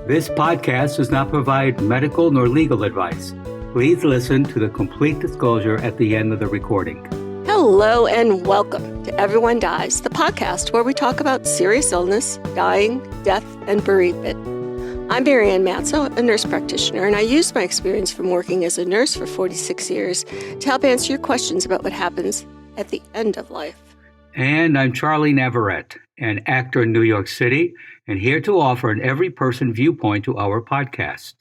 This podcast does not provide medical nor legal advice. Please listen to the complete disclosure at the end of the recording. Hello and welcome to Everyone Dies, the podcast where we talk about serious illness, dying, death, and bereavement. I'm Marianne Matzo, a nurse practitioner, and I use my experience from working as a nurse for 46 years to help answer your questions about what happens at the end of life. And I'm Charlie Navarrete, an actor in New York City, and here to offer an every-person viewpoint to our podcast.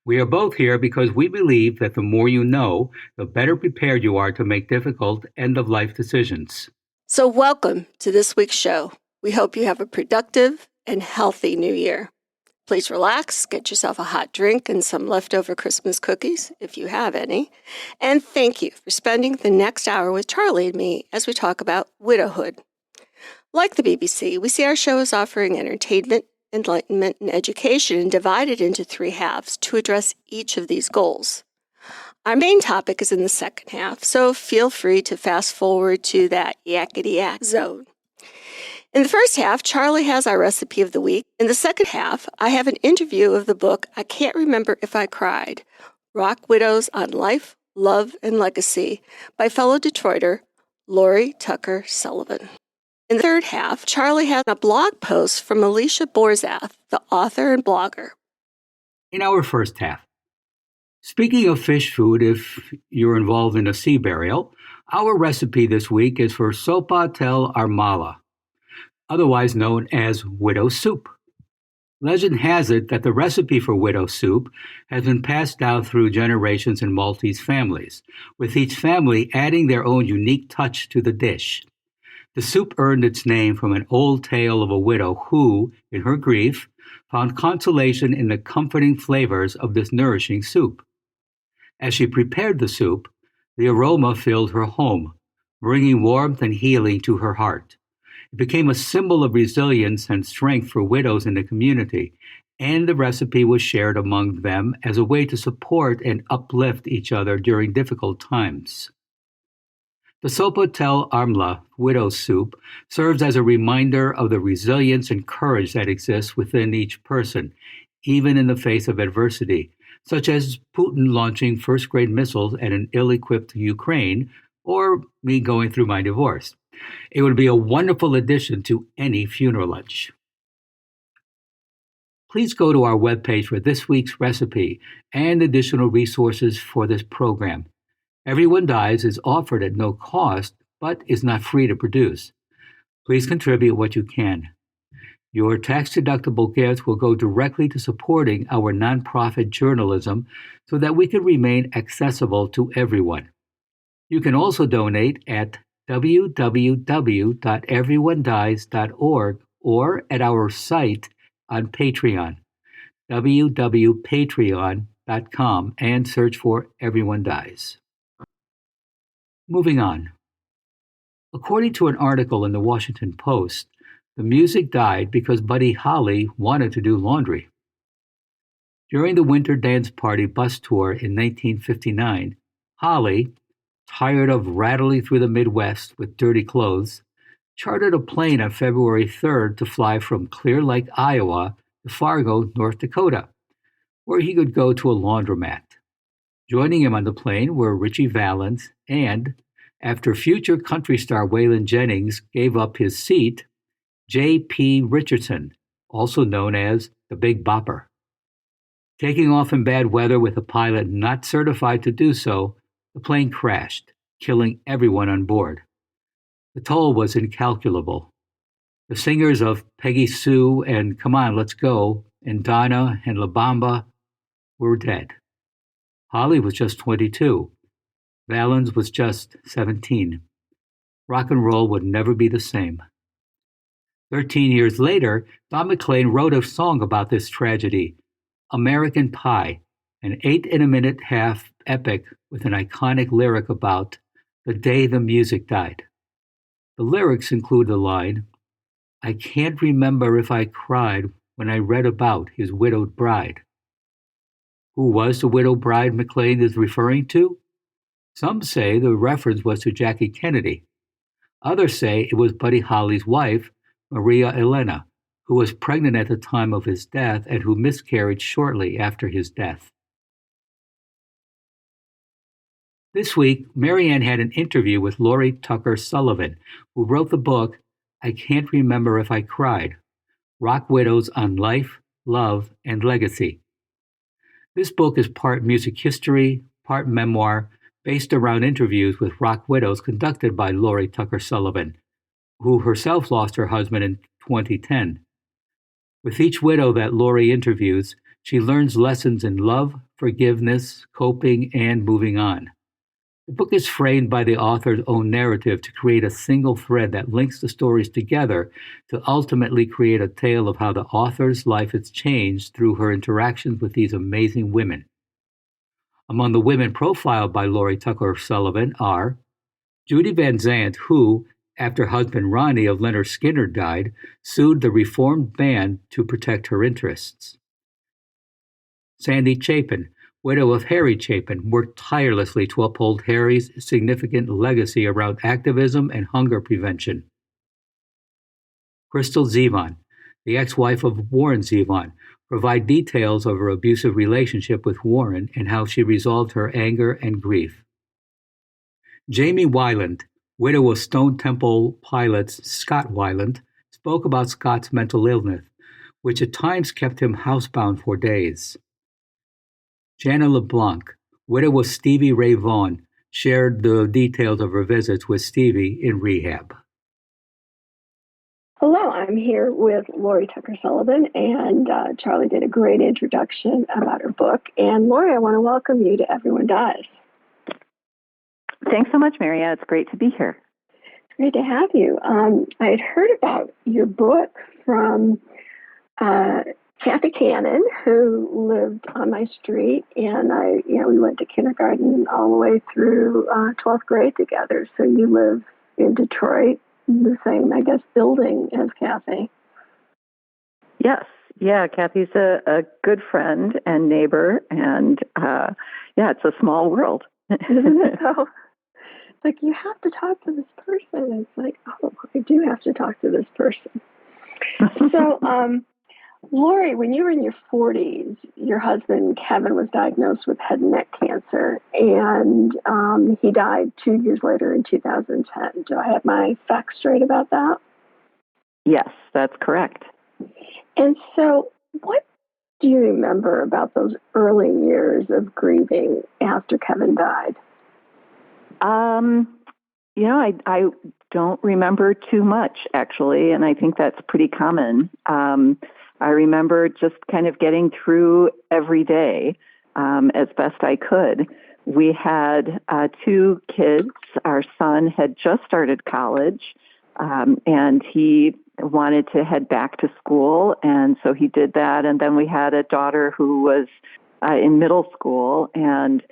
We are both here because we believe that the more you know, the better prepared you are to make difficult end-of-life decisions. So welcome to this week's show. We hope you have a productive and healthy new year. Please relax, get yourself a hot drink and some leftover Christmas cookies, if you have any. And thank you for spending the next hour with Charlie and me as we talk about widowhood. Like the BBC, we see our show as offering entertainment, enlightenment, and education and divided into three halves to address each of these goals. Our main topic is in the second half, so feel free to fast forward to that yakety-yak zone. In the first half, Charlie has our recipe of the week. In the second half, I have an interview of the book I Can't Remember If I Cried, Rock Widows on Life, Love, and Legacy by fellow Detroiter Lori Tucker-Sullivan. In the third half, Charlie has a blog post from Alisha Bozarth, the author and blogger. In our first half, speaking of fish food, if you're involved in a sea burial, our recipe this week is for Soppa Tal-armla, otherwise known as widow soup. Legend has it that the recipe for widow soup has been passed down through generations in Maltese families, with each family adding their own unique touch to the dish. The soup earned its name from an old tale of a widow who, in her grief, found consolation in the comforting flavors of this nourishing soup. As she prepared the soup, the aroma filled her home, bringing warmth and healing to her heart. It became a symbol of resilience and strength for widows in the community, and the recipe was shared among them as a way to support and uplift each other during difficult times. The Soppa Tal-armla widow soup serves as a reminder of the resilience and courage that exists within each person, even in the face of adversity, such as Putin launching first-grade missiles at an ill-equipped Ukraine, or me going through my divorce. It would be a wonderful addition to any funeral lunch. Please go to our webpage for this week's recipe and additional resources for this program. Everyone Dies is offered at no cost, but is not free to produce. Please contribute what you can. Your tax-deductible gift will go directly to supporting our nonprofit journalism so that we can remain accessible to everyone. You can also donate at www.everyonedies.org or at our site on Patreon, www.patreon.com, and search for Everyone Dies. Moving on. According to an article in the Washington Post, the music died because Buddy Holly wanted to do laundry. During the Winter Dance Party bus tour in 1959, Holly, tired of rattling through the Midwest with dirty clothes, chartered a plane on February 3rd to fly from Clear Lake, Iowa to Fargo, North Dakota, where he could go to a laundromat. Joining him on the plane were Ritchie Valens and, after future country star Waylon Jennings gave up his seat, J.P. Richardson, also known as the Big Bopper. Taking off in bad weather with a pilot not certified to do so, the plane crashed, killing everyone on board. The toll was incalculable. The singers of Peggy Sue and Come On, Let's Go and Donna and La Bamba were dead. Holly was just 22. Valens was just 17. Rock and roll would never be the same. 13 years later, Don McLean wrote a song about this tragedy, American Pie, an 8.5-minute epic with an iconic lyric about the day the music died. The lyrics include the line, "I can't remember if I cried when I read about his widowed bride." Who was the widowed bride McLean is referring to? Some say the reference was to Jackie Kennedy. Others say it was Buddy Holly's wife, Maria Elena, who was pregnant at the time of his death and who miscarried shortly after his death. This week, Marianne had an interview with Lori Tucker-Sullivan, who wrote the book, I Can't Remember If I Cried, Rock Widows on Life, Love, and Legacy. This book is part music history, part memoir, based around interviews with rock widows conducted by Lori Tucker-Sullivan, who herself lost her husband in 2010. With each widow that Lori interviews, she learns lessons in love, forgiveness, coping, and moving on. The book is framed by the author's own narrative to create a single thread that links the stories together to ultimately create a tale of how the author's life has changed through her interactions with these amazing women. Among the women profiled by Lori Tucker-Sullivan are Judy Van Zandt, who, after husband Ronnie of Leonard Skinner died, sued the Reformed band to protect her interests. Sandy Chapin, widow of Harry Chapin, worked tirelessly to uphold Harry's significant legacy around activism and hunger prevention. Crystal Zevon, the ex-wife of Warren Zevon, provide details of her abusive relationship with Warren and how she resolved her anger and grief. Jamie Weiland, widow of Stone Temple Pilots Scott Weiland, spoke about Scott's mental illness, which at times kept him housebound for days. Jana LeBlanc, widow of Stevie Ray Vaughan, shared the details of her visits with Stevie in rehab. Hello, I'm here with Lori Tucker-Sullivan, and Charlie did a great introduction about her book. And Lori, I want to welcome you to Everyone Dies. Thanks so much, Maria. It's great to be here. It's great to have you. I had heard about your book from Kathy Cannon, who lived on my street, and we went to kindergarten all the way through 12th grade together. So you live in Detroit, the same, I guess, building as Kathy. Yes. Yeah, Kathy's a good friend and neighbor, and it's a small world. Isn't it? So, it's like, you have to talk to this person. It's like, oh, I do have to talk to this person. So, Lori, when you were in your 40s, your husband, Kevin, was diagnosed with head and neck cancer, and he died 2 years later in 2010. Do I have my facts straight about that? Yes, that's correct. And so what do you remember about those early years of grieving after Kevin died? I don't remember too much, actually, and I think that's pretty common. I remember just kind of getting through every day as best I could. We had 2 kids. Our son had just started college, and he wanted to head back to school, and so he did that. And then we had a daughter who was in middle school, and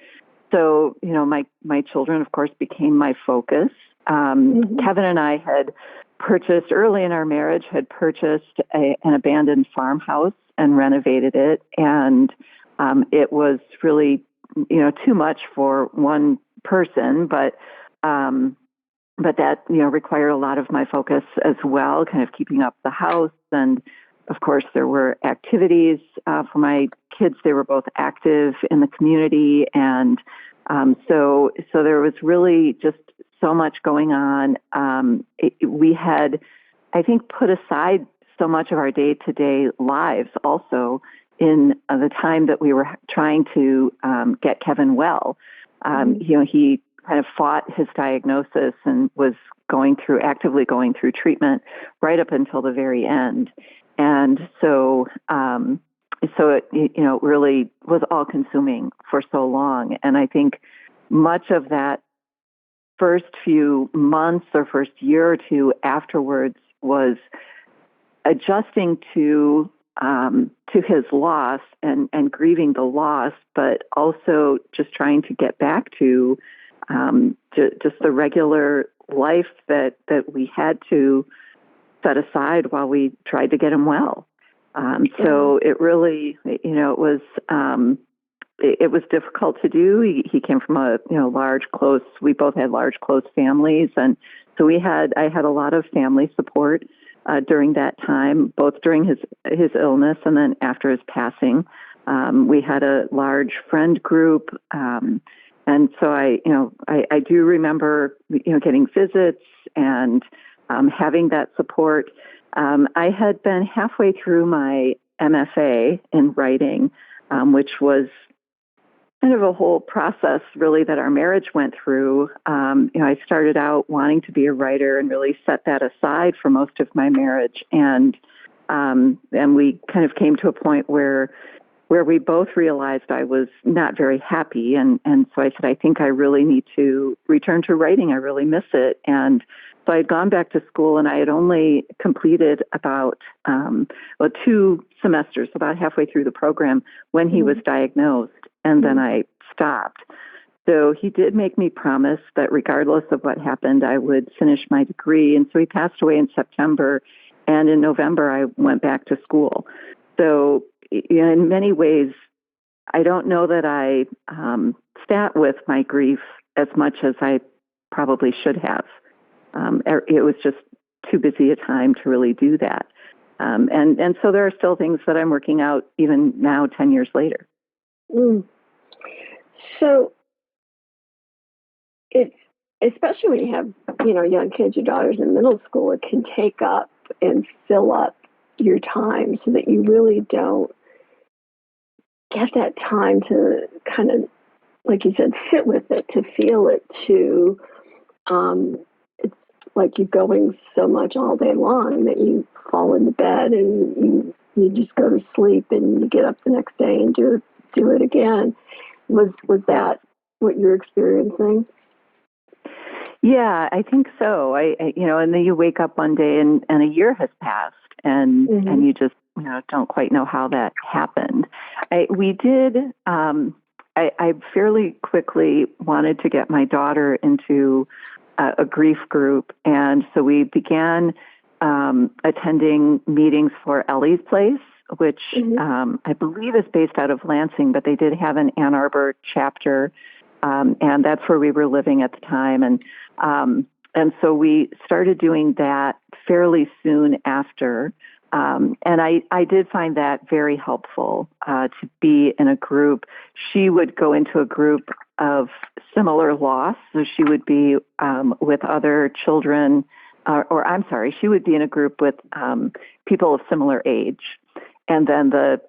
so, my children, of course, became my focus. Kevin and I had purchased, early in our marriage, an abandoned farmhouse and renovated it. And it was really, too much for one person, but that, required a lot of my focus as well, kind of keeping up the house. And of course, there were activities for my kids. They were both active in the community. And so there was really just so much going on. We had, I think, put aside so much of our day-to-day lives also in the time that we were trying to get Kevin well. He kind of fought his diagnosis and was actively going through treatment right up until the very end. And so it really was all consuming for so long. And I think much of that first few months or first year or two afterwards was adjusting to his loss and grieving the loss, but also just trying to get back to just the regular life that we had to set aside while we tried to get him well. So it really, it was difficult to do. He came from we both had large, close families. And so I had a lot of family support during that time, both during his illness and then after his passing. We had a large friend group, and so I do remember getting visits and having that support. I had been halfway through my MFA in writing, which was kind of a whole process really that our marriage went through. I started out wanting to be a writer and really set that aside for most of my marriage, and we kind of came to a point where we both realized I was not very happy, and so I said, I think I really need to return to writing. I really miss it. And so I had gone back to school, and I had only completed about 2 semesters, about halfway through the program, when he was diagnosed, and then I stopped. So he did make me promise that regardless of what happened, I would finish my degree. And so he passed away in September, and in November, I went back to school. So in many ways, I don't know that I sat with my grief as much as I probably should have. It was just too busy a time to really do that. And so there are still things that I'm working out even now, 10 years later. So it's, especially when you have, young kids, your daughters in middle school, it can take up and fill up your time so that you really don't get that time to kind of, like you said, sit with it, to feel it, to, it's like you're going so much all day long that you fall into bed and you just go to sleep and you get up the next day and do it again. Was that what you're experiencing? Yeah, I think so. I and then you wake up one day and a year has passed, and you just don't quite know how that happened. I fairly quickly wanted to get my daughter into a grief group, and so we began attending meetings for Ellie's Place, which I believe is based out of Lansing, but they did have an Ann Arbor chapter, and that's where we were living at the time. And so we started doing that fairly soon after. And I did find that very helpful to be in a group. She would go into a group of similar loss, so she would be with other children, she would be in a group with people of similar age. And then the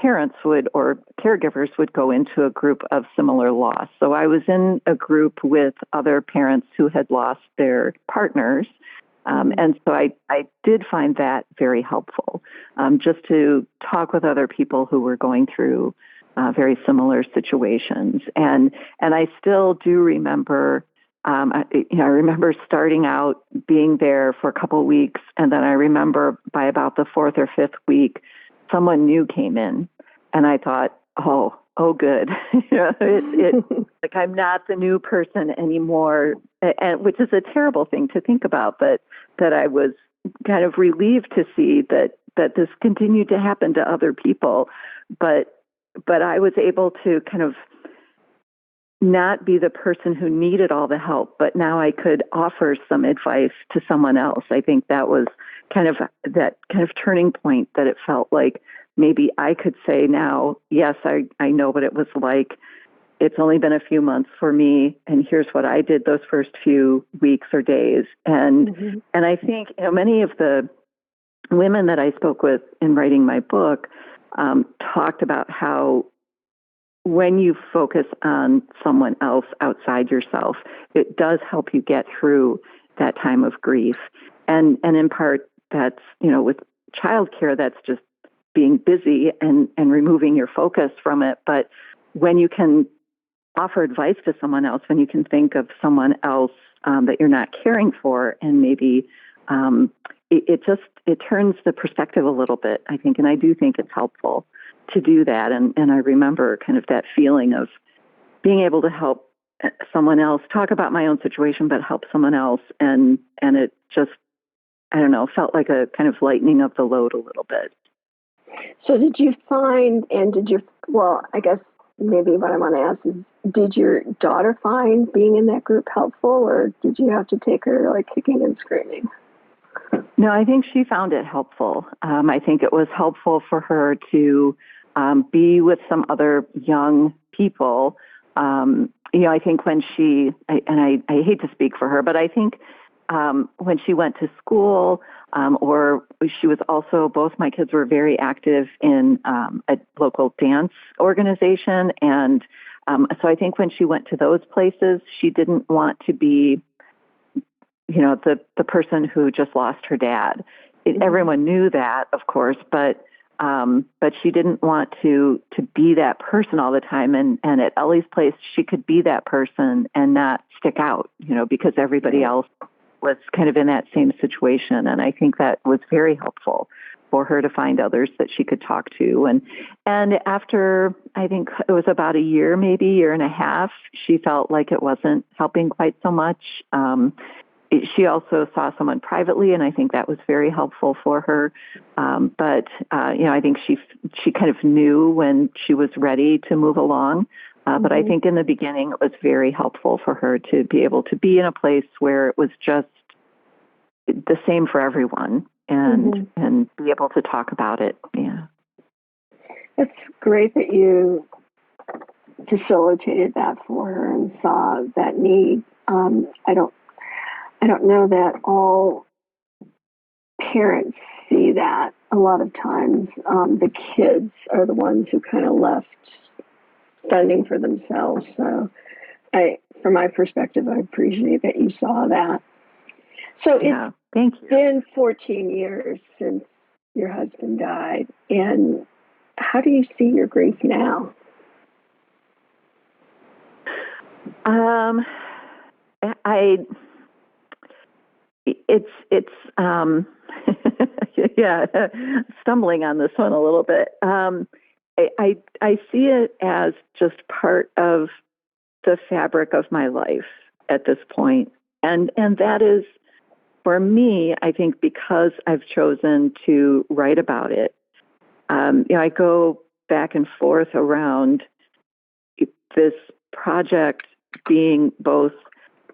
parents or caregivers would go into a group of similar loss. So I was in a group with other parents who had lost their partners. And so I did find that very helpful, just to talk with other people who were going through very similar situations. And I still do remember, I remember starting out being there for a couple of weeks. And then I remember by about the 4th or 5th week, someone new came in, and I thought, oh, good. Like I'm not the new person anymore, and which is a terrible thing to think about, but that I was kind of relieved to see that this continued to happen to other people, but I was able to kind of not be the person who needed all the help, but now I could offer some advice to someone else. I think that was kind of that kind of turning point, that it felt like maybe I could say now, yes, I know what it was like. It's only been a few months for me, and here's what I did those first few weeks or days. And I think many of the women that I spoke with in writing my book talked about how when you focus on someone else outside yourself, it does help you get through that time of grief. And in part, that's, with childcare, that's just being busy and removing your focus from it. But when you can offer advice to someone else, when you can think of someone else that you're not caring for, and maybe it turns the perspective a little bit, I think. And I do think it's helpful to do that. And I remember kind of that feeling of being able to help someone else, talk about my own situation, but help someone else. And it just, I don't know, felt like a kind of lightening of the load a little bit. So did you find, I guess maybe what I want to ask is, did your daughter find being in that group helpful, or did you have to take her like kicking and screaming? No, I think she found it helpful. I think it was helpful for her to be with some other young people. I think when I hate to speak for her, but I think when she went to school, or she was also, both my kids were very active in a local dance organization. And so I think when she went to those places, she didn't want to be, the person who just lost her dad. Everyone knew that, of course, but she didn't want to be that person all the time. And at Ellie's place, she could be that person and not stick out, because everybody else was kind of in that same situation. And I think that was very helpful for her to find others that she could talk to. And after, I think it was about a year, maybe year and a half, she felt like it wasn't helping quite so much. She also saw someone privately, and I think that was very helpful for her. But I think she kind of knew when she was ready to move along. But I think in the beginning, it was very helpful for her to be able to be in a place where it was just the same for everyone and be able to talk about it. Yeah. It's great that you facilitated that for her and saw that need. I don't know that all parents see that. A lot of times, the kids are the ones who kind of left fending for themselves. So, from my perspective, I appreciate that you saw that. So thank you. It's been 14 years since your husband died, and how do you see your grief now? It's stumbling on this one a little bit. I see it as just part of the fabric of my life at this point. And that is, for me, I think, because I've chosen to write about it. I go back and forth around this project being both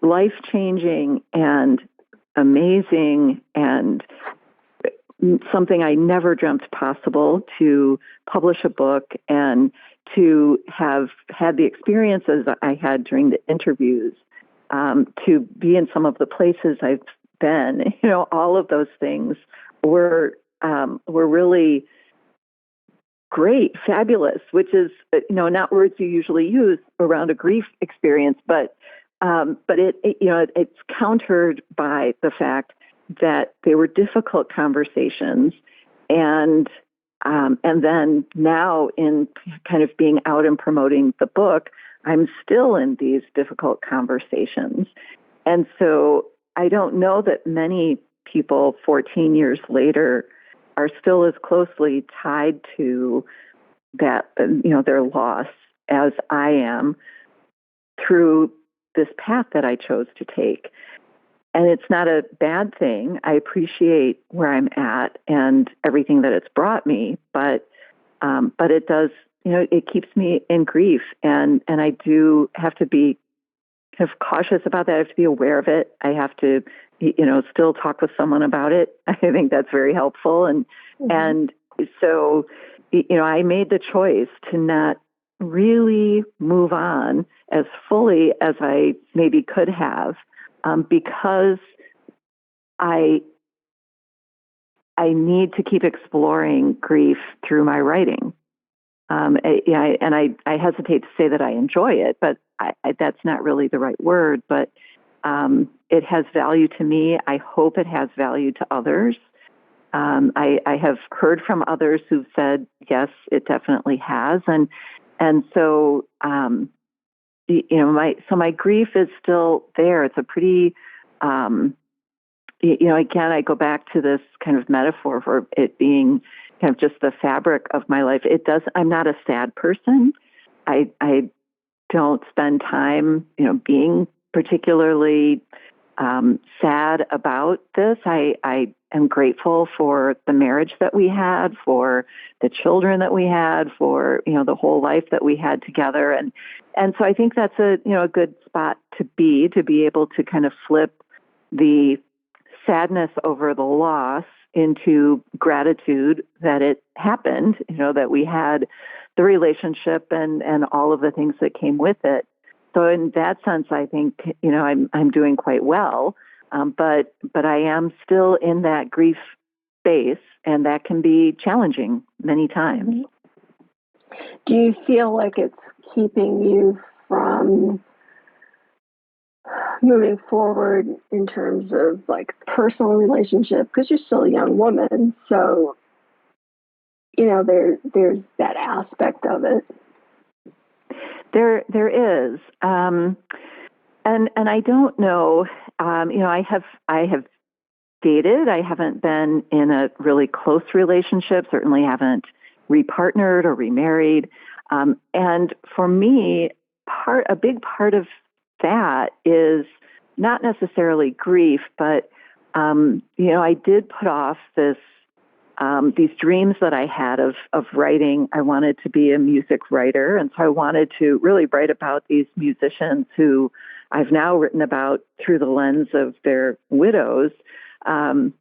life-changing and amazing and something I never dreamt possible, to publish a book and to have had the experiences I had during the interviews, to be in some of the places I've been. All of those things were really great, fabulous, which is, not words you usually use around a grief experience, but it's countered by the fact that they were difficult conversations, and then now, in kind of being out and promoting the book, I'm still in these difficult conversations. And so I don't know that many people 14 years later are still as closely tied to that, their loss, as I am through this path that I chose to take. And it's not a bad thing. I appreciate where I'm at and everything that it's brought me, but it does, it keeps me in grief, and I do have to be kind of cautious about that. I have to be aware of it. I have to, still talk with someone about it. I think that's very helpful. And so, I made the choice to not really move on as fully as I maybe could have, because I need to keep exploring grief through my writing. I hesitate to say that I enjoy it, but that's not really the right word. But it has value to me. I hope it has value to others. I have heard from others who've said, yes, it definitely has. And so, my grief is still there. It's a pretty, again, I go back to this kind of metaphor for it being kind of just the fabric of my life. I'm not a sad person. I don't spend time, being particularly sad about this. I am grateful for the marriage that we had, for the children that we had, for, the whole life that we had together. And so I think that's a good spot to be able to kind of flip the sadness over the loss into gratitude that it happened, that we had the relationship and all of the things that came with it. So in that sense, I think, I'm doing quite well. But I am still in that grief space, and that can be challenging many times. Do you feel like it's keeping you from moving forward in terms of like personal relationship? Because you're still a young woman, so there's that aspect of it. There is, and I don't know. I have dated. I haven't been in a really close relationship. Certainly haven't repartnered or remarried. And for me, a big part of that is not necessarily grief, but I did put off these dreams that I had of writing. I wanted to be a music writer, and so I wanted to really write about these musicians who I've now written about through the lens of their widows. And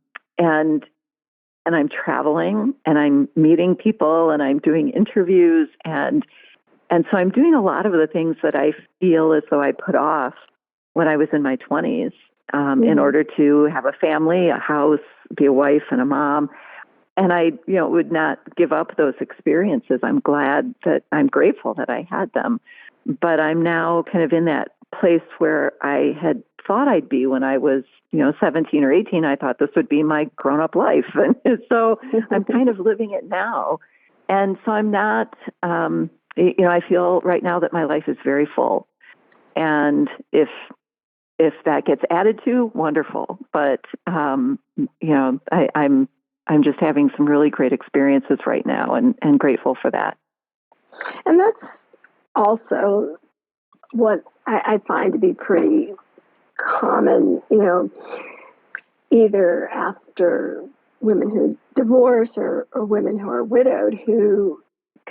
I'm traveling, and I'm meeting people, and I'm doing interviews, and so I'm doing a lot of the things that I feel as though I put off when I was in my 20s, in order to have a family, a house, be a wife and a mom. And I, would not give up those experiences. I'm grateful that I had them, but I'm now kind of in that place where I had thought I'd be when I was, 17 or 18. I thought this would be my grown-up life. And so I'm kind of living it now. And so I'm not, I feel right now that my life is very full. And if that gets added to, wonderful. But, I'm just having some really great experiences right now, and grateful for that. And that's also what I find to be pretty common, either after women who divorce or women who are widowed, who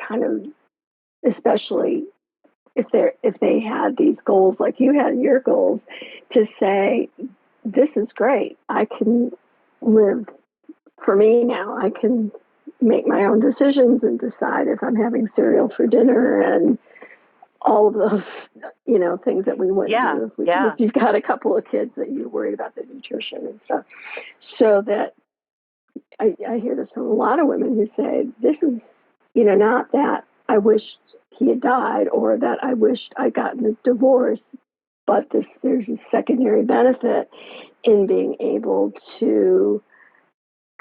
kind of, especially if they had these goals like you had your goals, to say, this is great. I can live for me now. I can make my own decisions and decide if I'm having cereal for dinner and all of those, things that we wouldn't do if you've got a couple of kids that you're worried about the nutrition and stuff. So that I hear this from a lot of women who say, this is, not that I wished he had died or that I wished I'd gotten a divorce, but there's a secondary benefit in being able to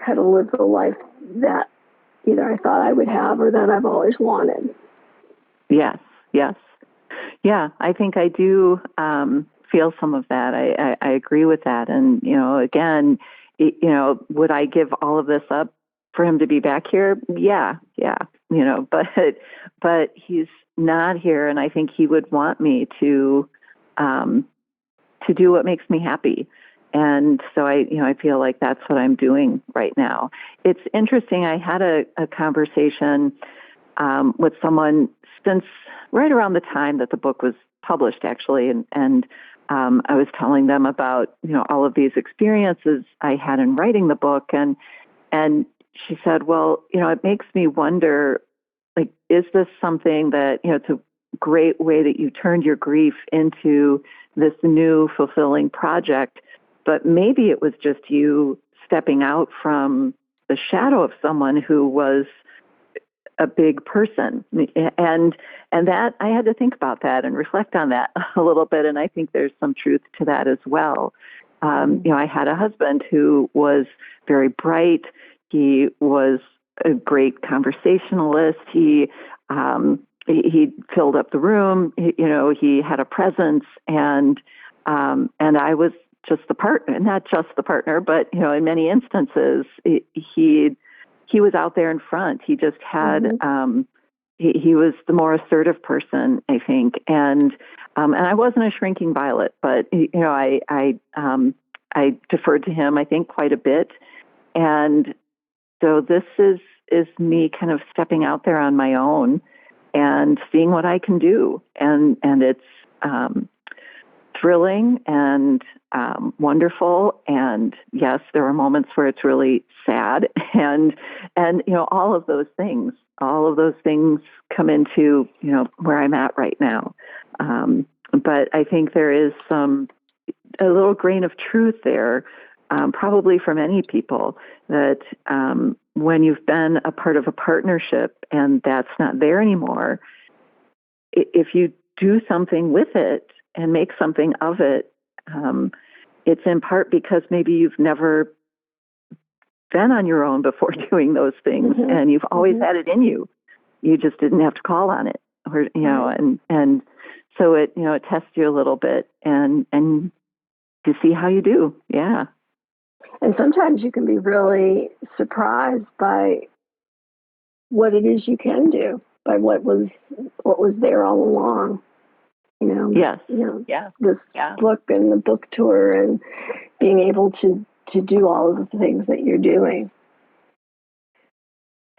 kind of live the life that either I thought I would have or that I've always wanted. Yes. Yeah, I think I do feel some of that. I agree with that. And, again, would I give all of this up for him to be back here? Yeah, but he's not here. And I think he would want me to do what makes me happy. And so I feel like that's what I'm doing right now. It's interesting. I had a conversation with someone since right around the time that the book was published, actually, and I was telling them about all of these experiences I had in writing the book, and she said, well, it makes me wonder, like, is this something that it's a great way that you turned your grief into this new fulfilling project, but maybe it was just you stepping out from the shadow of someone who was a big person. And that I had to think about that and reflect on that a little bit. And I think there's some truth to that as well. I had a husband who was very bright. He was a great conversationalist. He filled up the room. He had a presence, and I was just the partner, not just the partner, but in many instances, he was out there in front. He just had, he was the more assertive person, I think. And I wasn't a shrinking violet, but, I deferred to him, I think, quite a bit. And so this is me kind of stepping out there on my own and seeing what I can do. And it's, thrilling and wonderful, and yes, there are moments where it's really sad, and all of those things come into where I'm at right now. But I think there is a little grain of truth there, probably for many people, that when you've been a part of a partnership and that's not there anymore, if you do something with it and make something of it, it's in part because maybe you've never been on your own before doing those things, and you've always had it in you. You just didn't have to call on it, or and so it it tests you a little bit and to see how you do. Yeah. And sometimes you can be really surprised by what it is you can do, by what was there all along. Yes. This book and the book tour and being able to do all of the things that you're doing.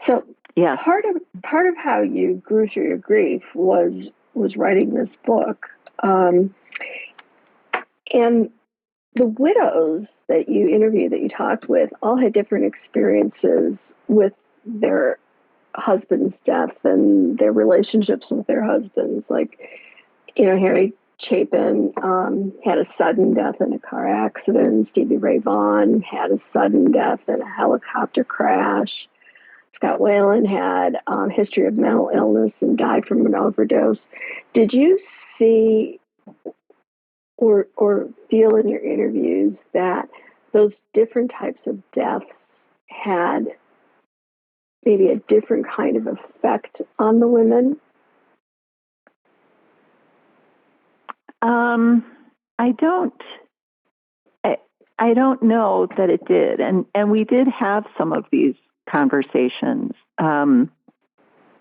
So part of how you grew through your grief was writing this book. And the widows that you interviewed, that you talked with, all had different experiences with their husband's death and their relationships with their husbands. Like, Harry Chapin had a sudden death in a car accident. Stevie Ray Vaughan had a sudden death in a helicopter crash. Scott Weiland had a history of mental illness and died from an overdose. Did you see or feel in your interviews that those different types of deaths had maybe a different kind of effect on the women? I don't know that it did, and we did have some of these conversations.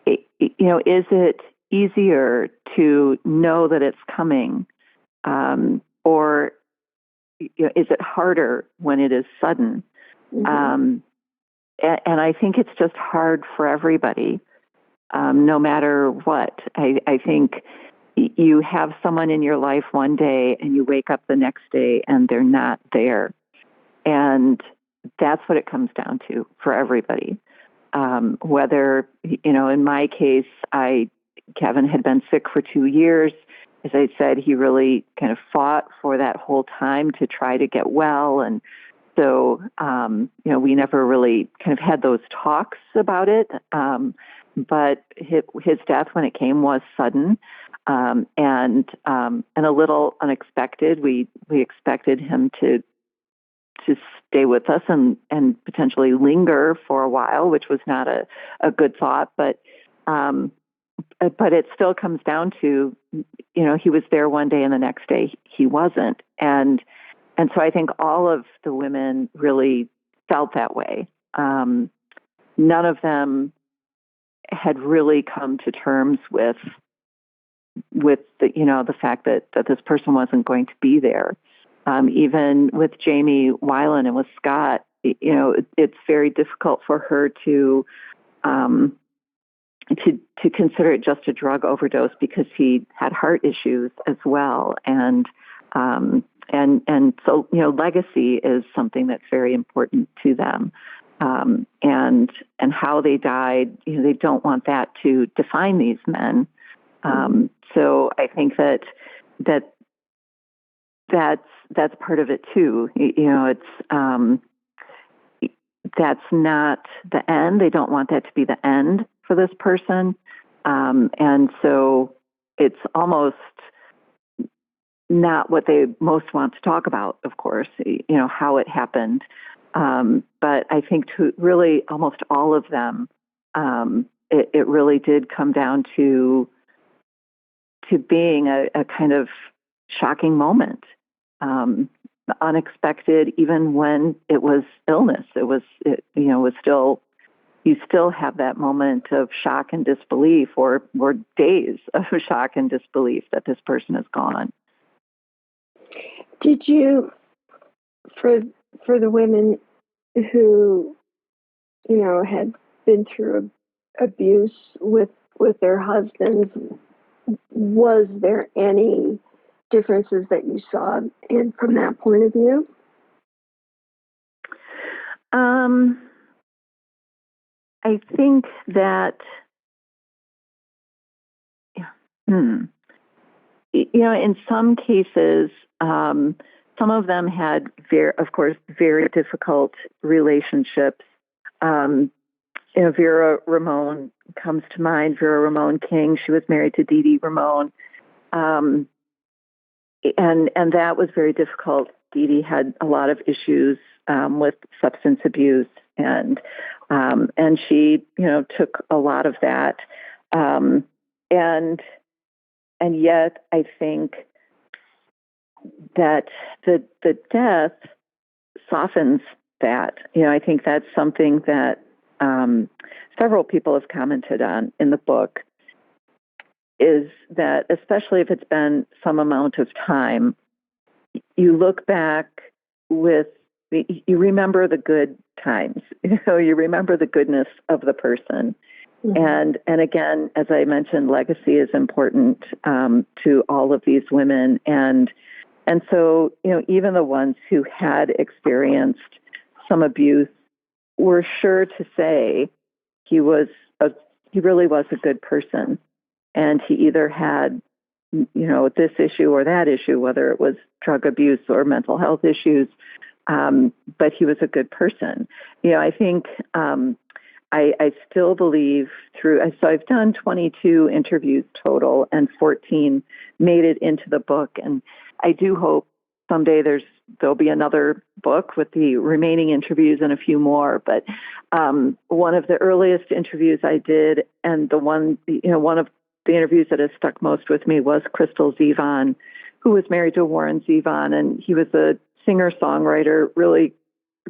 Is it easier to know that it's coming, or is it harder when it is sudden? And I think it's just hard for everybody, no matter what. I think you have someone in your life one day and you wake up the next day and they're not there. And that's what it comes down to for everybody. Whether, in my case, Kevin had been sick for 2 years. As I said, he really kind of fought for that whole time to try to get well. And so, we never really kind of had those talks about it. But his death, when it came, was sudden, and a little unexpected. We expected him to stay with us and potentially linger for a while, which was not a good thought. But it still comes down to, he was there one day and the next day he wasn't. And so I think all of the women really felt that way. None of them had really come to terms with the fact that this person wasn't going to be there. Even with Jamie Weiland and with Scott, it's very difficult for her to consider it just a drug overdose because he had heart issues as well. And so, legacy is something that's very important to them. And how they died, they don't want that to define these men. So I think that's part of it too. It's that's not the end. They don't want that to be the end for this person. And so it's almost not what they most want to talk about, of course, how it happened. But I think to really almost all of them, it really did come down to being a kind of shocking moment, unexpected, even when it was illness. It was still, you still have that moment of shock and disbelief, or days of shock and disbelief that this person is gone. Did you, for the women who, had been through abuse with their husbands, was there any differences that you saw in from that point of view? I think that, in some cases, some of them had, very difficult relationships. Vera Ramon comes to mind. Vera Ramon King. She was married to Dee Dee Ramon, and that was very difficult. Dee Dee had a lot of issues with substance abuse, and she, took a lot of that, and yet I think that the death softens that. I think that's something that several people have commented on in the book, is that especially if it's been some amount of time, you look back you remember the good times. You remember the goodness of the person. Mm-hmm. And again, as I mentioned, legacy is important to all of these women. And so, even the ones who had experienced some abuse were sure to say he really was a good person. And he either had, this issue or that issue, whether it was drug abuse or mental health issues, but he was a good person. I think I still believe so I've done 22 interviews total, and 14 made it into the book. And I do hope someday there'll be another book with the remaining interviews and a few more. But one of the earliest interviews I did, and one of the interviews that has stuck most with me, was Crystal Zevon, who was married to Warren Zevon, and he was a singer-songwriter, really,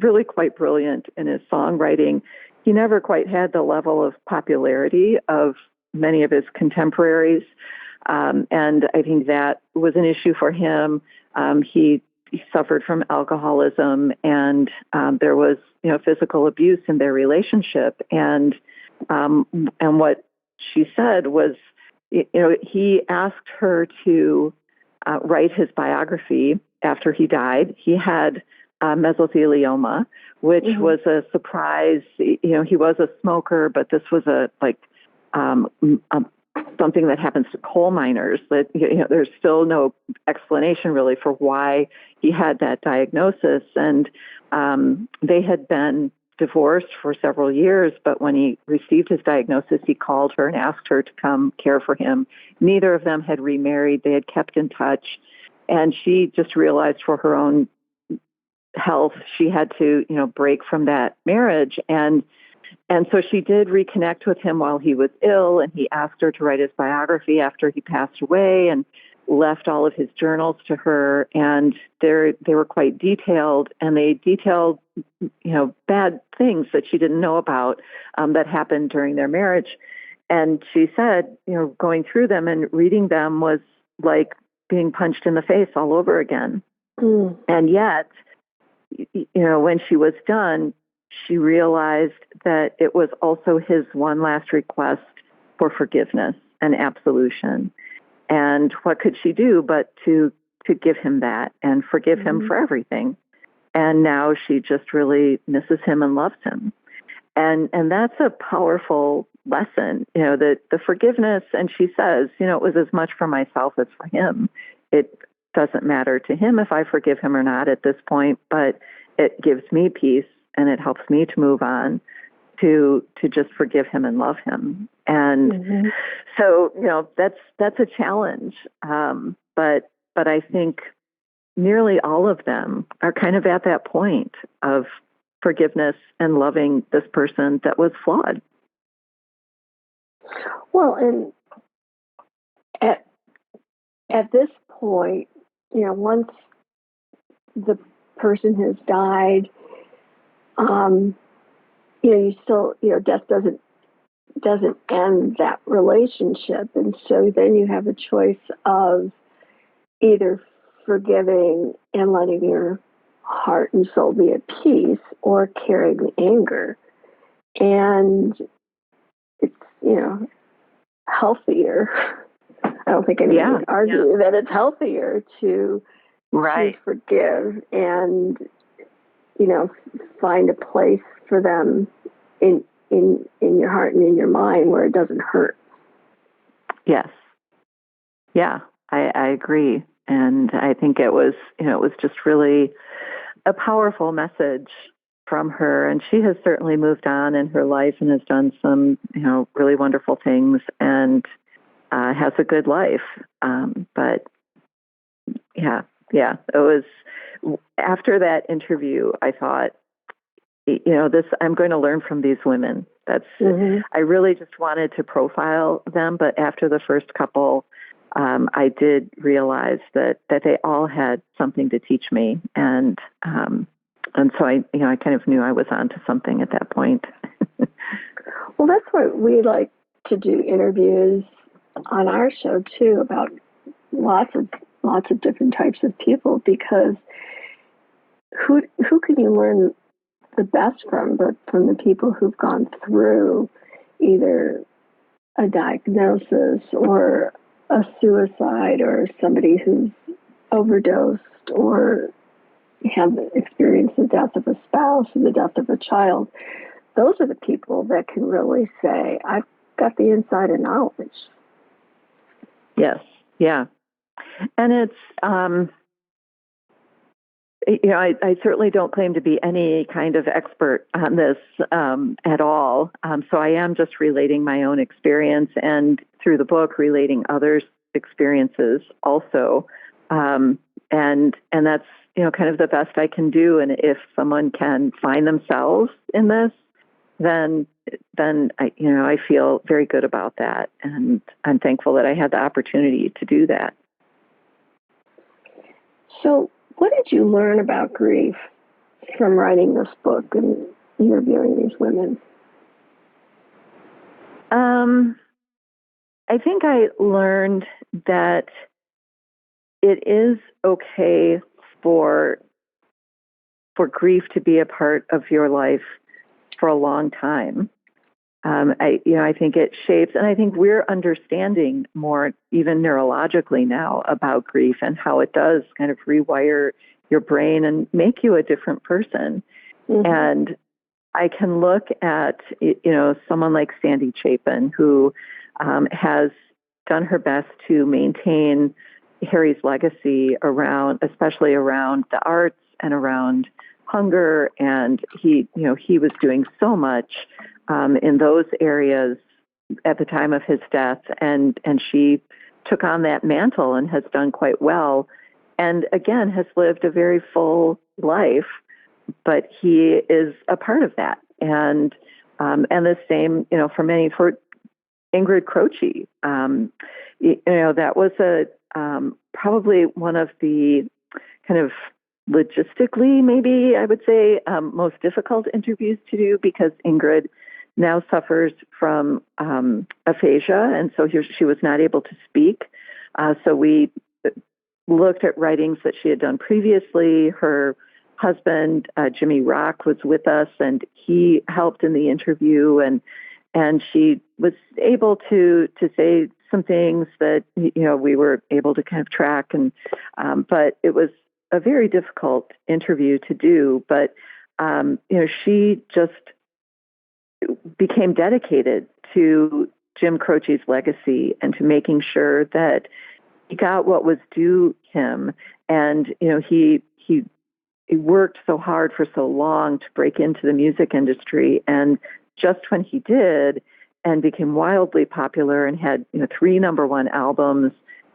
really quite brilliant in his songwriting. He never quite had the level of popularity of many of his contemporaries, and I think that was an issue for him. He suffered from alcoholism, and there was, physical abuse in their relationship. And what she said was, he asked her to write his biography after he died. He had mesothelioma, which mm-hmm. was a surprise. He was a smoker, but this was something that happens to coal miners. That there's still no explanation really for why he had that diagnosis. And they had been divorced for several years, but when he received his diagnosis, he called her and asked her to come care for him. Neither of them had remarried. They had kept in touch, and she just realized for her own health, she had to, break from that marriage. And so she did reconnect with him while he was ill, and he asked her to write his biography after he passed away, and left all of his journals to her. And they were quite detailed, and they detailed, bad things that she didn't know about that happened during their marriage. And she said, going through them and reading them was like being punched in the face all over again. Mm. And yet, when she was done, she realized that it was also his one last request for forgiveness and absolution. And what could she do but to give him that and forgive mm-hmm. him for everything? And now she just really misses him and loves him. And that's a powerful lesson, the forgiveness. And she says, it was as much for myself as for him. It doesn't matter to him if I forgive him or not at this point, but it gives me peace, and it helps me to move on to just forgive him and love him. And mm-hmm. so, that's a challenge. But I think nearly all of them are kind of at that point of forgiveness and loving this person that was flawed. Well, and at this point, once the person has died, you still, death doesn't end that relationship. And so then you have a choice of either forgiving and letting your heart and soul be at peace, or carrying the anger. And it's, healthier. I don't think anyone would argue that it's healthier to forgive and, find a place for them in your heart and in your mind where it doesn't hurt. Yes. Yeah, I agree. And I think it was just really a powerful message from her. And she has certainly moved on in her life and has done some, really wonderful things and has a good life. But it was after that interview, I thought, I'm going to learn from these women. I really just wanted to profile them. But after the first couple, I did realize that they all had something to teach me. And so I kind of knew I was onto something at that point. Well, that's what we like to do interviews on our show too, about lots of different types of people, because who can you learn the best from, but from the people who've gone through either a diagnosis or a suicide or somebody who's overdosed or have experienced the death of a spouse or the death of a child. Those are the people that can really say, I've got the insider knowledge. Yes. Yeah. And it's, I certainly don't claim to be any kind of expert on this at all. So I am just relating my own experience, and through the book, relating others' experiences also. And that's, kind of the best I can do. And if someone can find themselves in this, then I feel very good about that. And I'm thankful that I had the opportunity to do that. So what did you learn about grief from writing this book and interviewing these women? I think I learned that it is okay for grief to be a part of your life for a long time. I think it shapes, and I think we're understanding more, even neurologically now, about grief and how it does kind of rewire your brain and make you a different person. Mm-hmm. And I can look at, someone like Sandy Chapin, who has done her best to maintain Harry's legacy especially around the arts and around hunger. And he was doing so much in those areas at the time of his death. And she took on that mantle and has done quite well. And again, has lived a very full life, but he is a part of that. And the same, for Ingrid Croce, that was probably one of the kind of logistically, maybe I would say, most difficult interviews to do, because Ingrid now suffers from aphasia, and so she was not able to speak. So we looked at writings that she had done previously. Her husband, Jimmy Rock, was with us, and he helped in the interview, and she was able to say some things that we were able to kind of track, and but it was a very difficult interview to do. But she just became dedicated to Jim Croce's legacy and to making sure that he got what was due him. And he worked so hard for so long to break into the music industry, and just when he did and became wildly popular and had 3 number 1 albums,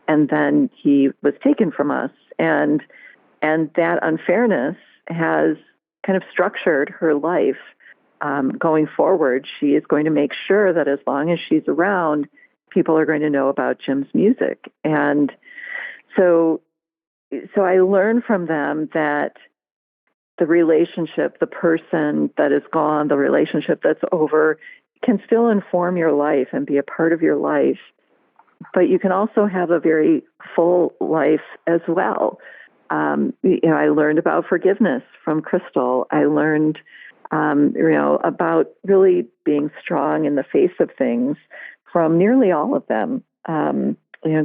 and then he was taken from us, and that unfairness has kind of structured her life. Going forward, she is going to make sure that as long as she's around, people are going to know about Jim's music. And so I learned from them that the relationship, the person that is gone, the relationship that's over, can still inform your life and be a part of your life. But you can also have a very full life as well. I learned about forgiveness from Crystal. I learned about really being strong in the face of things from nearly all of them.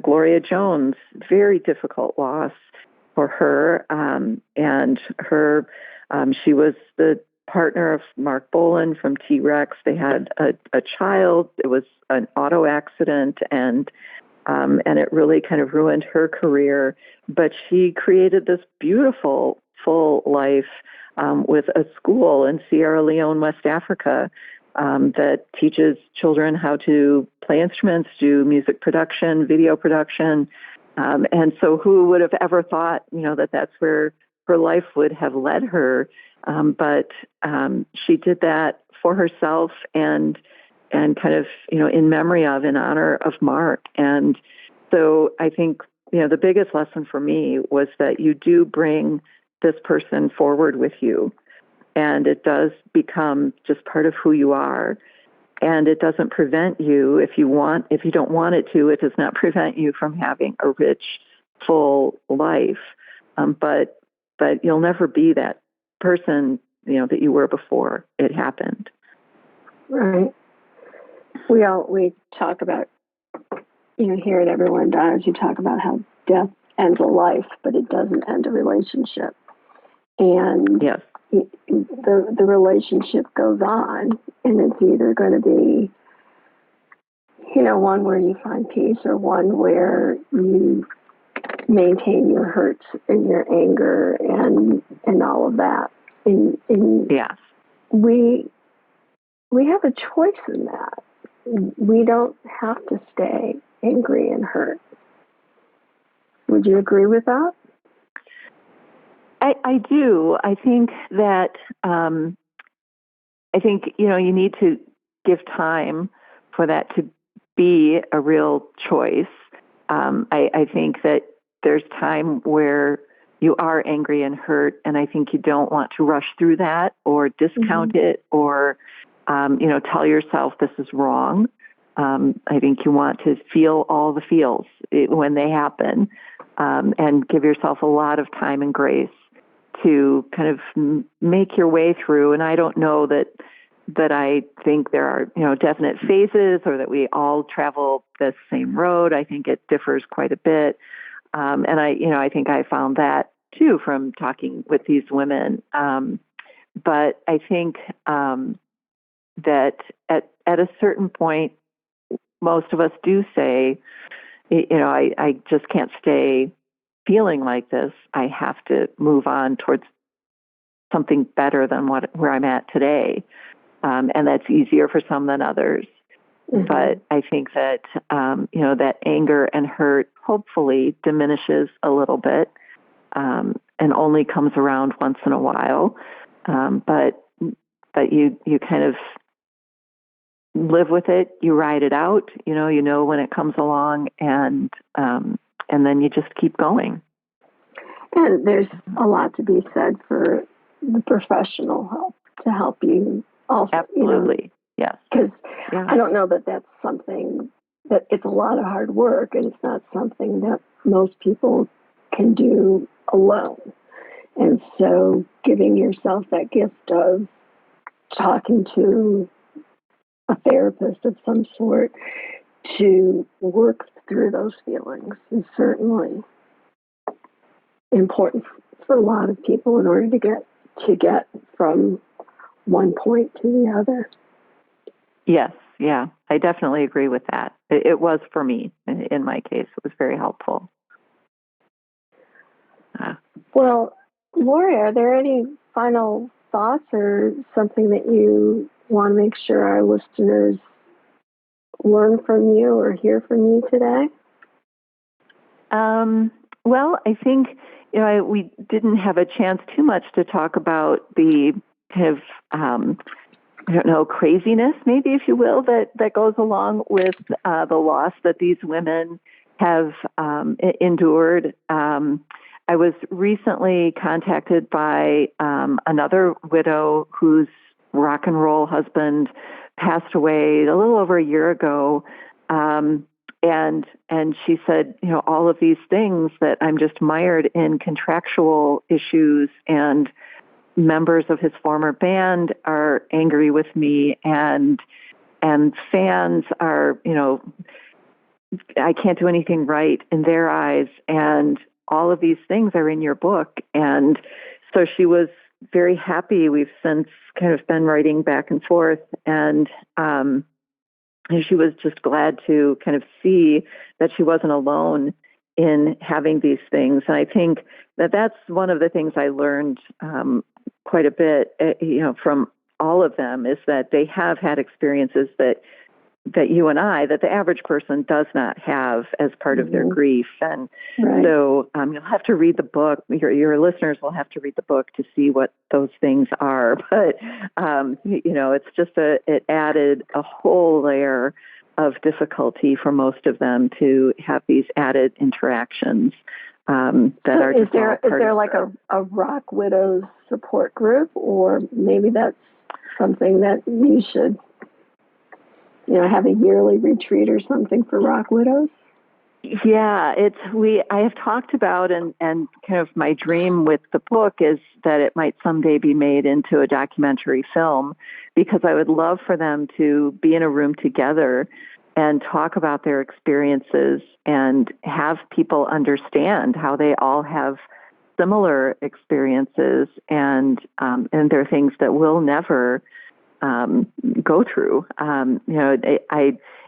Gloria Jones, very difficult loss for her. And her, she was the partner of Mark Bolan from T-Rex. They had a child. It was an auto accident, and it really kind of ruined her career. But she created this beautiful, full life with a school in Sierra Leone, West Africa, that teaches children how to play instruments, do music production, video production. And so who would have ever thought, that that's where her life would have led her. But she did that for herself and kind of, in memory of, in honor of Mark. And so I think, the biggest lesson for me was that you do bring this person forward with you, and it does become just part of who you are. And it doesn't prevent you, if you don't want it to, it does not prevent you from having a rich, full life. But you'll never be that person, that you were before it happened. Right. We talk about, here at Everyone Dies, you talk about how death ends a life, but it doesn't end a relationship. And yes. The relationship goes on, and it's either going to be, one where you find peace, or one where you maintain your hurts and your anger and all of that. Yes. We have a choice in that. We don't have to stay angry and hurt. Would you agree with that? I do. I think that you need to give time for that to be a real choice. I think that there's time where you are angry and hurt, and I think you don't want to rush through that or discount it or tell yourself this is wrong. I think you want to feel all the feels when they happen, and give yourself a lot of time and grace to kind of make your way through. And I don't know that I think there are, definite phases, or that we all travel the same road. I think it differs quite a bit. And I think I found that too from talking with these women. But I think that at a certain point, most of us do say, I just can't stay feeling like this. I have to move on towards something better than where I'm at today. And that's easier for some than others. Mm-hmm. But I think that, that anger and hurt hopefully diminishes a little bit, and only comes around once in a while. But you kind of live with it, you ride it out, when it comes along, and then you just keep going. And there's a lot to be said for the professional help to help you also. Absolutely. Yes. Because I don't know that that's something that it's a lot of hard work, and it's not something that most people can do alone. And so giving yourself that gift of talking to a therapist of some sort to work through those feelings is certainly important for a lot of people in order to get from one point to the other. Yes, yeah, I definitely agree with that. It was for me, in my case. It was very helpful. Well, Lori, are there any final thoughts or something that you want to make sure our listeners learn from you or hear from you today? Well, I think we didn't have a chance too much to talk about the kind of craziness, maybe, if you will, that goes along with the loss that these women have endured. I was recently contacted by another widow whose rock and roll husband passed away a little over a year ago. And she said, all of these things that I'm just mired in contractual issues, and members of his former band are angry with me, and fans are, I can't do anything right in their eyes. And all of these things are in your book. And so she was very happy. We've since kind of been writing back and forth. And she was just glad to kind of see that she wasn't alone in having these things. And I think that that's one of the things I learned quite a bit, from all of them, is that they have had experiences that you and I, that the average person does not have as part of their grief. And so you'll have to read the book. Your listeners will have to read the book to see what those things are. But, it's just it added a whole layer of difficulty for most of them to have these added interactions that are is there like a Rock Widows support group, or maybe that's something that you should have a yearly retreat or something for Rock Widows? Yeah, I have talked about and kind of my dream with the book is that it might someday be made into a documentary film, because I would love for them to be in a room together and talk about their experiences and have people understand how they all have similar experiences and there are things that we'll never go through.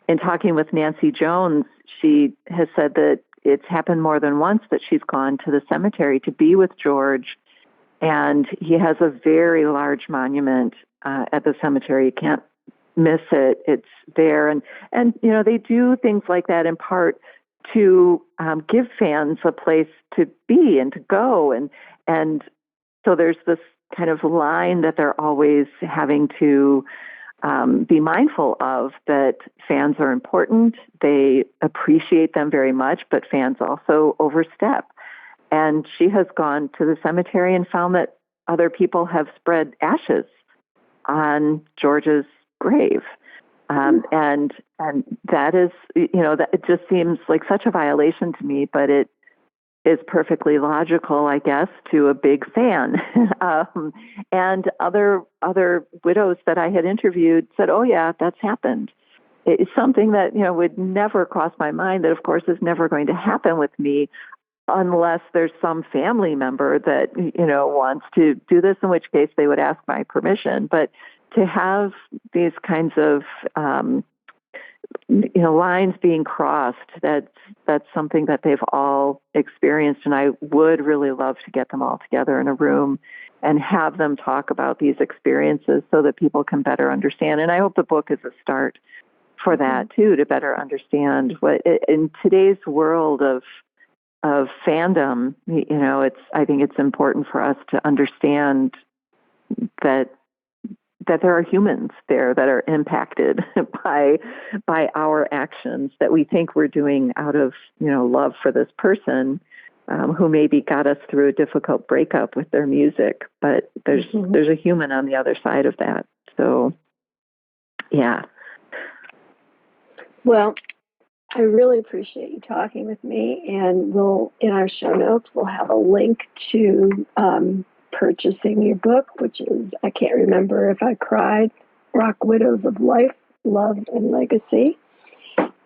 In talking with Nancy Jones, she has said that it's happened more than once that she's gone to the cemetery to be with George, and he has a very large monument at the cemetery. You can't miss it. It's there, and they do things like that in part to give fans a place to be and to go, and so there's this kind of line that they're always having to be mindful of, that fans are important. They appreciate them very much, but fans also overstep. And she has gone to the cemetery and found that other people have spread ashes on George's grave. And that is, that it just seems like such a violation to me, but it is perfectly logical, I guess, to a big fan. And other widows that I had interviewed said, oh yeah, that's happened. It's something that, would never cross my mind, that of course is never going to happen with me unless there's some family member that, wants to do this, in which case they would ask my permission. But to have these kinds of lines being crossed, that's something that they've all experienced, and I would really love to get them all together in a room and have them talk about these experiences so that people can better understand. And I hope the book is a start for that too, to better understand what in today's world of fandom, I think it's important for us to understand that there are humans there that are impacted by our actions that we think we're doing out of, love for this person who maybe got us through a difficult breakup with their music. But there's a human on the other side of that. So, yeah. Well, I really appreciate you talking with me, and in our show notes, we'll have a link to purchasing your book, which is, I can't remember if I cried, Rock Widows of Life, Love, and Legacy.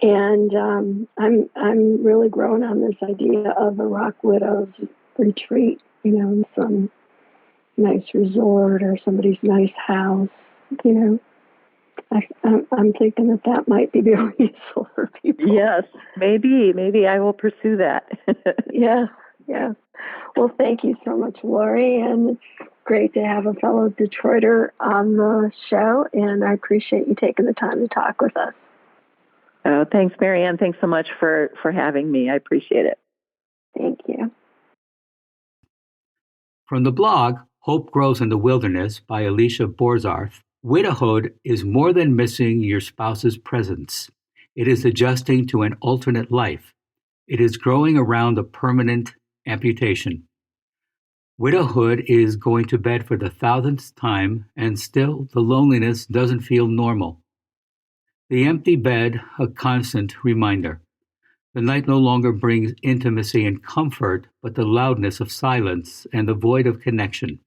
And I'm really growing on this idea of a Rock Widows retreat, in some nice resort or somebody's nice house, I'm thinking that might be very useful for people. Yes, maybe I will pursue that. Yeah. Well, thank you so much, Lori, and it's great to have a fellow Detroiter on the show, and I appreciate you taking the time to talk with us. Oh, thanks, Marianne. Thanks so much for having me. I appreciate it. Thank you. From the blog, Hope Grows in the Wilderness by Alisha Bozarth, widowhood is more than missing your spouse's presence. It is adjusting to an alternate life. It is growing around a permanent amputation. Widowhood is going to bed for the 1000th time, and still the loneliness doesn't feel normal. The empty bed, a constant reminder. The night no longer brings intimacy and comfort, but the loudness of silence and the void of connection.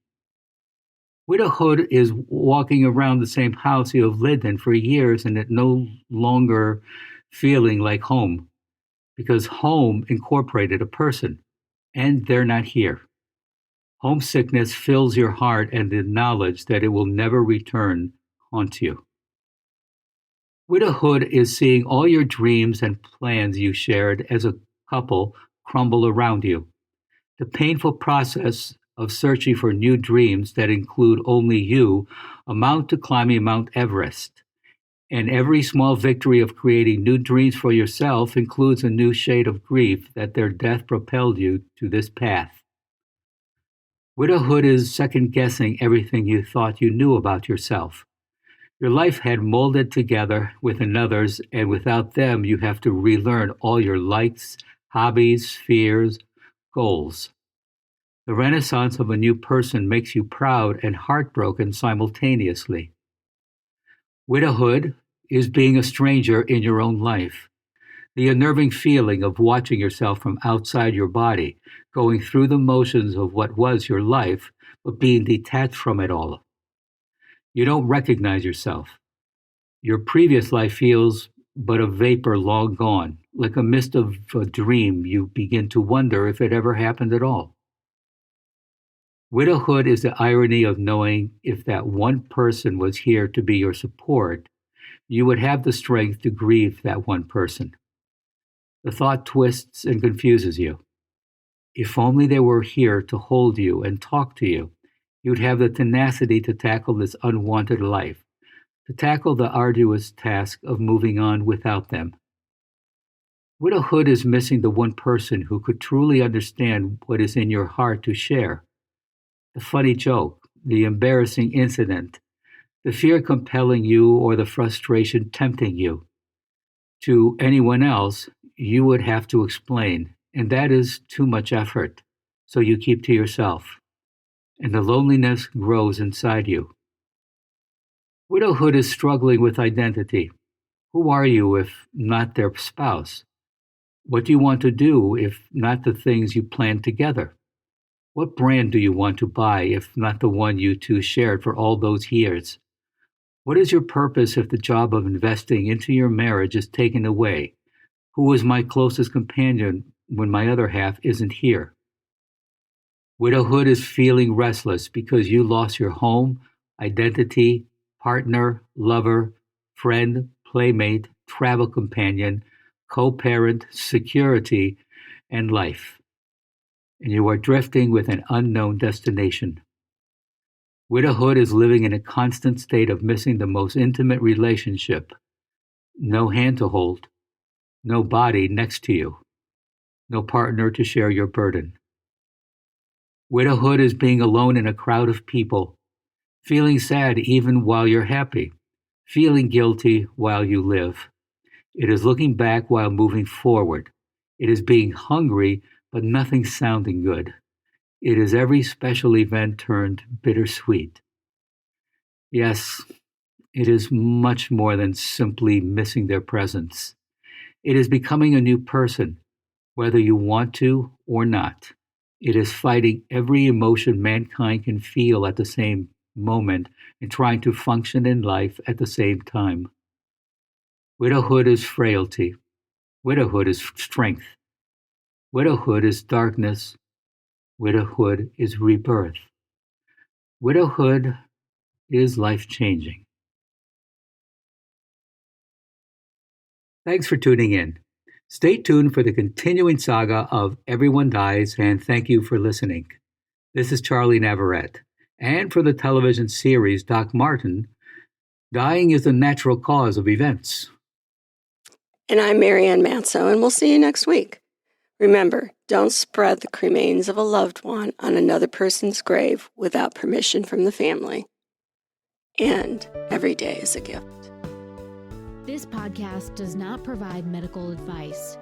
Widowhood is walking around the same house you have lived in for years and it no longer feeling like home. because home incorporated a person, and they're not here. Homesickness fills your heart, and the knowledge that it will never return haunts you. Widowhood is seeing all your dreams and plans you shared as a couple crumble around you. The painful process of searching for new dreams that include only you amount to climbing Mount Everest. And every small victory of creating new dreams for yourself includes a new shade of grief that their death propelled you to this path. Widowhood is second-guessing everything you thought you knew about yourself. Your life had molded together with another's, and without them, you have to relearn all your likes, hobbies, fears, goals. The renaissance of a new person makes you proud and heartbroken simultaneously. Widowhood is being a stranger in your own life. The unnerving feeling of watching yourself from outside your body, going through the motions of what was your life, but being detached from it all. You don't recognize yourself. Your previous life feels but a vapor long gone, like a mist of a dream. You begin to wonder if it ever happened at all. Widowhood is the irony of knowing if that one person was here to be your support, you would have the strength to grieve that one person. The thought twists and confuses you. If only they were here to hold you and talk to you, you'd have the tenacity to tackle this unwanted life, to tackle the arduous task of moving on without them. Widowhood is missing the one person who could truly understand what is in your heart to share. The funny joke, the embarrassing incident, the fear compelling you or the frustration tempting you. To anyone else, you would have to explain, and that is too much effort, so you keep to yourself. And the loneliness grows inside you. Widowhood is struggling with identity. Who are you if not their spouse? What do you want to do if not the things you planned together? What brand do you want to buy if not the one you two shared for all those years? What is your purpose if the job of investing into your marriage is taken away? Who is my closest companion when my other half isn't here? Widowhood is feeling restless because you lost your home, identity, partner, lover, friend, playmate, travel companion, co-parent, security, and life. And you are drifting with an unknown destination. Widowhood is living in a constant state of missing the most intimate relationship. No hand to hold, no body next to you, no partner to share your burden. Widowhood is being alone in a crowd of people, feeling sad even while you're happy, feeling guilty while you live. It is looking back while moving forward. It is being hungry, but nothing sounding good. It is every special event turned bittersweet. Yes, it is much more than simply missing their presence. It is becoming a new person, whether you want to or not. It is fighting every emotion mankind can feel at the same moment and trying to function in life at the same time. Widowhood is frailty. Widowhood is strength. Widowhood is darkness. Widowhood is rebirth. Widowhood is life-changing. Thanks for tuning in. Stay tuned for the continuing saga of Everyone Dies, and thank you for listening. This is Charlie Navarrete, and for the television series Doc Martin, dying is the natural cause of events. And I'm Marianne Manso, and we'll see you next week. Remember, don't spread the cremains of a loved one on another person's grave without permission from the family. And every day is a gift. This podcast does not provide medical advice.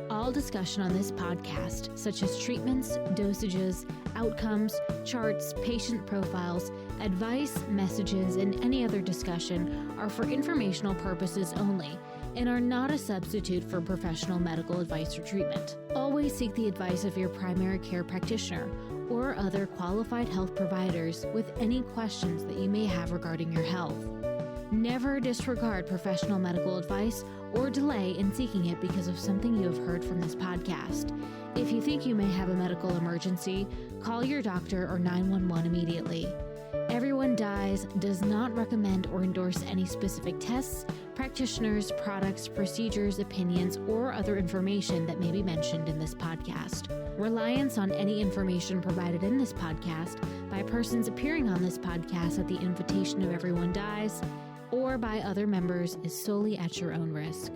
All discussion on this podcast, such as treatments, dosages, outcomes, charts, patient profiles, advice, messages, and any other discussion are for informational purposes only and are not a substitute for professional medical advice or treatment. Always seek the advice of your primary care practitioner or other qualified health providers with any questions that you may have regarding your health. Never disregard professional medical advice or delay in seeking it because of something you have heard from this podcast. If you think you may have a medical emergency, call your doctor or 911 immediately. Everyone Dies does not recommend or endorse any specific tests, practitioners, products, procedures, opinions, or other information that may be mentioned in this podcast. Reliance on any information provided in this podcast by persons appearing on this podcast at the invitation of Everyone Dies or by other members is solely at your own risk.